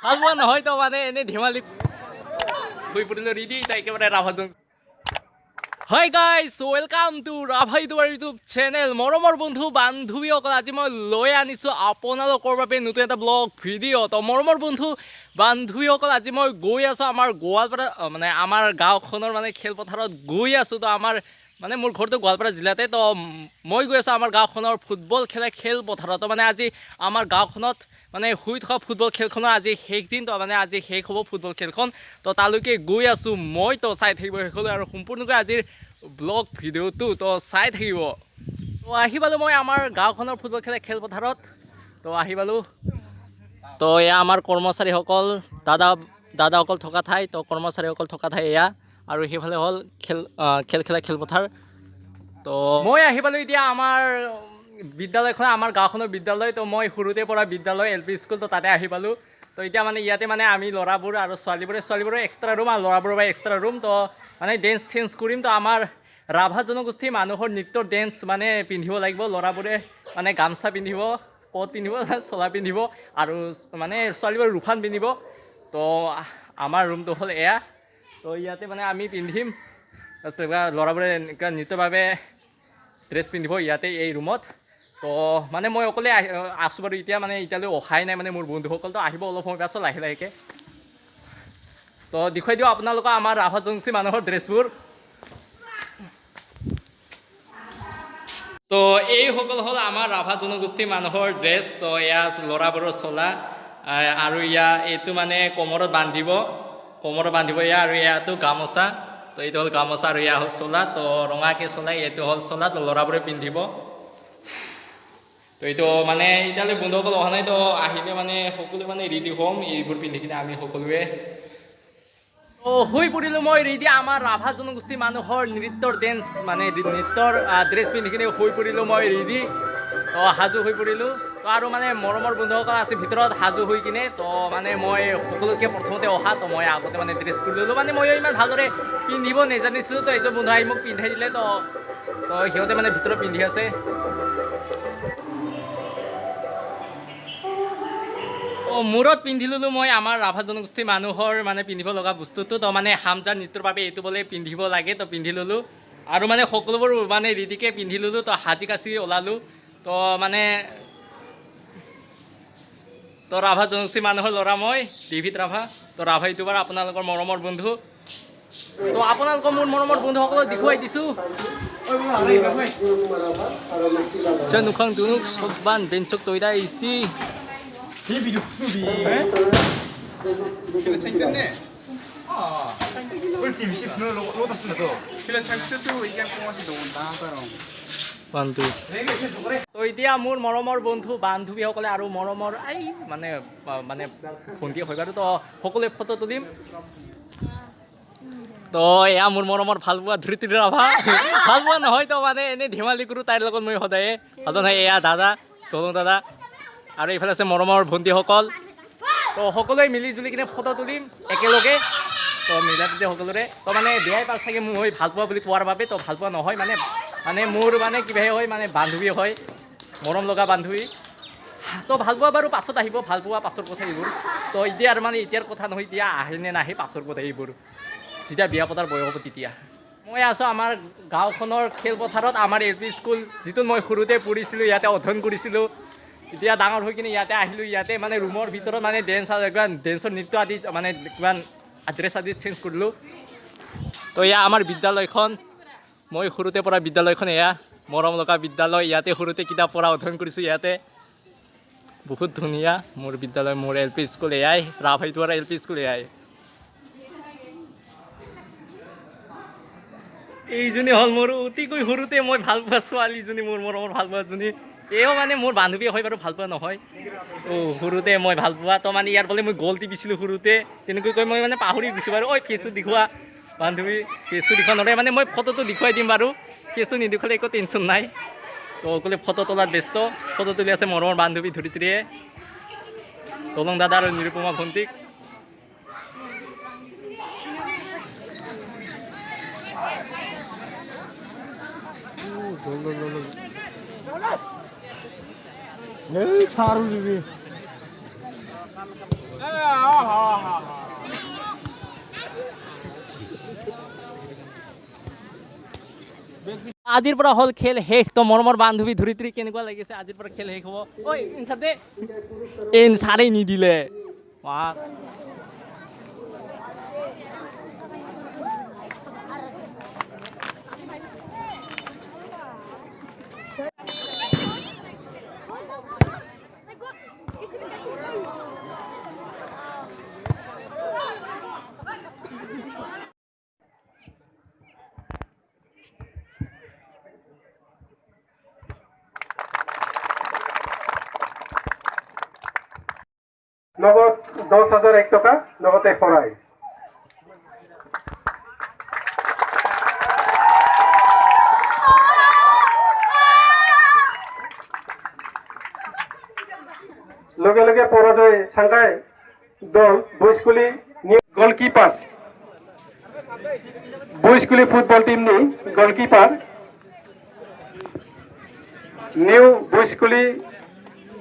ভাল পোৱা নহয় তো মানে এনেই ধেমালি শুই পৰিলোঁ ৰেডি তো একেবাৰে ৰাভাজন hi guys welcome to Rabha YouTube channel মৰমৰ বন্ধু বান্ধৱীসকল আজি মই লৈ আনিছোঁ আপোনালোকৰ বাবে নতুন এটা ব্লগ ভিডিঅ' তো মৰমৰ বন্ধু বান্ধৱীসকল আজি মই গৈ আছোঁ আমাৰ গোৱালপাৰা মানে আমাৰ গাঁওখনৰ মানে খেলপথাৰত গৈ আছোঁ তো আমাৰ মানে মোৰ ঘৰটো গোৱালপাৰা জিলাতে তো মই গৈ আছোঁ আমাৰ গাঁওখনৰ ফুটবল খেলা খেলপথাৰত মানে আজি আমাৰ গাঁওখনত মানে শুই থকা ফুটবল খেলখনৰ আজি শেষ দিন তো মানে আজি শেষ হ'ব ফুটবল খেলখন তো তালৈকে গৈ আছোঁ মই তো চাই থাকিব শেষলৈ আৰু সম্পূৰ্ণকৈ আজিৰ ব্লগ ভিডিঅ'টো তো চাই থাকিব তো আহি পালোঁ মই আমাৰ গাঁওখনৰ ফুটবল খেলা খেলপথাৰত তো আহি পালোঁ তো এয়া আমাৰ কৰ্মচাৰীসকল দাদাসকল থকা ঠাই তো কৰ্মচাৰীসকল থকা ঠাই এয়া আৰু সেইফালে হ'ল খেল খেলা খেলপথাৰ তো মই আহি পালোঁ এতিয়া আমাৰ বিদ্যালয়খন আমাৰ গাঁওখনৰ বিদ্যালয় তো মই সৰুতে পৰা বিদ্যালয় LP স্কুল তো তাতে আহি পালোঁ তো এতিয়া মানে ইয়াতে মানে আমি ল'ৰাবোৰ আৰু ছোৱালীবোৰৰ এক্সট্ৰা ৰুম আৰু ল'ৰাবোৰৰ বাবে এক্সট্ৰা ৰুম তো মানে ডেন্স চেঞ্জ কৰিম তো আমাৰ ৰাভা জনগোষ্ঠীৰ মানুহৰ নৃত্যৰ ডেন্স মানে পিন্ধিব লাগিব ল'ৰাবোৰে মানে গামচা পিন্ধিব কোট পিন্ধিব চোলা পিন্ধিব আৰু মানে ছোৱালীবোৰে ৰুফান পিন্ধিব তো আমাৰ ৰুমটো হ'ল এয়া তো ইয়াতে মানে আমি পিন্ধিম ল'ৰাবোৰে নৃত্যৰ বাবে ড্ৰেছ পিন্ধিব ইয়াতে এই ৰুমত তো মানে মই অকলে আছোঁ বাৰু এতিয়া মানে এতিয়ালৈ অহাই নাই মানে মোৰ বন্ধুসকল তো আহিব অলপ সময় পাছত লাহে লাহেকৈ তো দেখুৱাই দিওঁ আপোনালোকক আমাৰ ৰাভা জনগোষ্ঠীৰ মানুহৰ ড্ৰেছবোৰ তো এইসকল হ'ল আমাৰ ৰাভা জনগোষ্ঠীৰ মানুহৰ ড্ৰেছ তো এয়া ল'ৰাবোৰৰ চোলা আৰু এইটো মানে কোমৰত বান্ধিব এয়া আৰু এয়াটো গামোচা তো এইটো হ'ল গামোচা আৰু এয়া হ'ল চোলা তো ৰঙাকৈ চোলা এইটো হ'ল চোলা তো ল'ৰাবোৰে পিন্ধিব তো এইটো মানে এতিয়ালৈ বন্ধুসকল অহা নাই তো আহিলে মানে সকলোৱে মানে ৰেডি হ'ম এইবোৰ পিন্ধি কিনে আমি সকলোৱে হৈ পৰিলোঁ মই ৰেডি আমাৰ ৰাভা জনগোষ্ঠীৰ মানুহৰ নৃত্যৰ ডেন্স মানে নৃত্যৰ ড্ৰেছ পিন্ধি কিনে হৈ পৰিলোঁ মই ৰেডি তো সাজু হৈ পৰিলোঁ তো আৰু মানে মৰমৰ বন্ধুসকল আছে ভিতৰত সাজু হৈ কিনে তো মানে মই সকলোকে প্ৰথমতে অহা তো মই আগতে মানে ড্ৰেছ কৰি ল'লোঁ মানে মই ইমান ভালদৰে পিন্ধিব নাজানিছিলোঁ তো এজন বন্ধু আহি মোক পিন্ধাই দিলে তো সিহঁতে মানে ভিতৰত পিন্ধি আছে মূৰত পিন্ধি ল'লোঁ মই আমাৰ ৰাভা জনগোষ্ঠীৰ মানুহৰ মানে পিন্ধিব লগা বস্তুটো তো মানে হামজাৰ নৃত্যৰ বাবে এইটো বোলে পিন্ধিব লাগে তো পিন্ধি ল'লোঁ আৰু মানে সকলোবোৰ মানে ৰেডিকৈ পিন্ধি ল'লোঁ তো সাজি কাচি ওলালোঁ তো মানে তো ৰাভা জনগোষ্ঠীৰ মানুহৰ ল'ৰা মই ডেভিড ৰাভা তো ৰাভা ইউটিউবাৰ আপোনালোকৰ মৰমৰ বন্ধু তো আপোনালোকৰ মোৰ মৰমৰ বন্ধুসকলক দেখুৱাই দিছোঁ নুখং দুনুক চবান বেঞ্চক তৈদা itchy Vídeo subir. Kila 창됐네. 꿀팁 20분 로다 쓰면서 kila 창도 이게 뽕아지 너무 나가요. বন্ধু তো এতিয়া মোৰ মৰমৰ বন্ধু বান্ধৱীসকলে আৰু মৰমৰ মানে ভণ্টি হৈ বাৰু তো সকলোৱে ফটো তুলিম তো এয়া মোৰ মৰমৰ ভাল পোৱা ধৃতি ৰাভা ভাল পোৱা নহয় তো মানে এনেই ধেমালি কৰোঁ তাইৰ লগত মই সদায়ে এয়া দাদা তৰুণ দাদা আৰু এইফালে আছে মৰমৰ ভণ্টিসকল তো সকলোৱে মিলি জুলি কিনে ফটো তুলিম একেলগে তো মিলা প্ৰীতি সকলোৰে তো মানে বেয়াই পাল চাগে মই ভাল পোৱা বুলি কোৱাৰ বাবে তো ভাল পোৱা নহয় মানে মোৰ মানে কিবাহে হয় মানে বান্ধৱী হয় মৰম লগা বান্ধৱী তো ভাল পোৱা বাৰু পাছত আহিব ভাল পোৱা পাছৰ কথা এইবোৰ তো এতিয়া আৰু মানে এতিয়াৰ কথা নহয় এতিয়া আহে নে নাহে পাছৰ কথা এইবোৰ যেতিয়া বিয়া পতাৰ বয়স হ'ব তেতিয়া মই আছোঁ আমাৰ গাঁওখনৰ খেলপথাৰত আমাৰ LP স্কুল যিটোত মই সৰুতে পঢ়িছিলোঁ ইয়াতে অধ্যয়ন কৰিছিলোঁ এতিয়া ডাঙৰ হৈ কিনে ইয়াতে আহিলোঁ ইয়াতে মানে ৰুমৰ ভিতৰত মানে ডেন্সৰ নৃত্য আদি মানে কিমান ড্ৰেছ আদি চেঞ্জ কৰিলোঁ তো এয়া আমাৰ বিদ্যালয়খন মই সৰুতে পঢ়া বিদ্যালয়খন এয়া মৰম লগা বিদ্যালয় ইয়াতে সৰুতে কিতাপ পঢ়া অধ্যয়ন কৰিছোঁ ইয়াতে বহুত ধুনীয়া মোৰ বিদ্যালয় মোৰ LP স্কুল এয়াই ৰাভা ইউটিউবাৰ LP স্কুল এয়াই এইজনী হ'ল মোৰ অতিকৈ সৰুতে মই ভাল পোৱা ছোৱালীজনী মোৰ মৰমৰ ভাল পোৱাজনী এও মানে মোৰ বান্ধৱী হয় বাৰু ভাল পোৱা নহয় সৰুতে মই ভাল পোৱা তো মানে ইয়াৰ বোলে মই গ'ল টিপিছিলোঁ সৰুতে তেনেকৈ কৈ মই মানে পাহৰি গৈছোঁ বাৰু ফেচটো দেখুওৱা বান্ধৱী ফেচটো দেখুওৱা নৰে মানে মই ফটোটো দেখুৱাই দিম বাৰু ফেচটো নেদেখুৱালে একো টেনশ্যন নাই তো অকলে ফটো তোলাত ব্যস্ত ফটো তুলি আছে মৰমৰ বান্ধৱী ধৰিত্ৰীয়ে তলং দাদা আৰু নিৰুপমা ভণ্টিক 에이 차로 주비 আজিৰ পৰা হ'ল খেল শেষ তো মৰমৰ বান্ধৱী ধৰিত্ৰী কেনেকুৱা লাগিছে আজিৰ পৰা খেল শেষ হ'ব ঐ ইনচাৰ দে ইনচাৰেই নিদিলে বাহ নগদ 10,001 টাকা নগদে পড়াই লগে লগে পরাজয় সাংঘাই দল বইস্কুলি গোলকিপার বইস্কুলি ফুটবল টিম নি গোলকিপার নিউ বইস্কুলি